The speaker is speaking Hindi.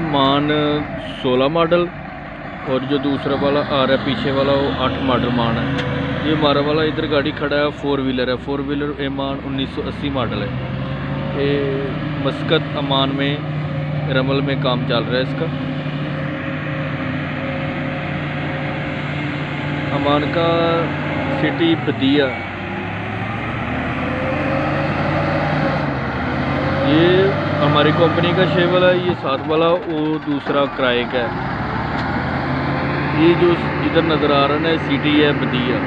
मान 16 मॉडल और जो दूसरा वाला आ रहा है पीछे वाला वो 8 मॉडल मान है। ये हमारा वाला इधर गाड़ी खड़ा है 4 व्हीलर है। 4 व्हीलर ये मान 1980 मॉडल है। ये मस्कत अमान में रमल में काम चल रहा है इसका। अमान का सिटी बदिया। ये हमारी कंपनी का शे वाला है। ये साथ वाला वो दूसरा किराए का है। ये जो इधर नज़र आ रहा है ना सिटी है बदिया।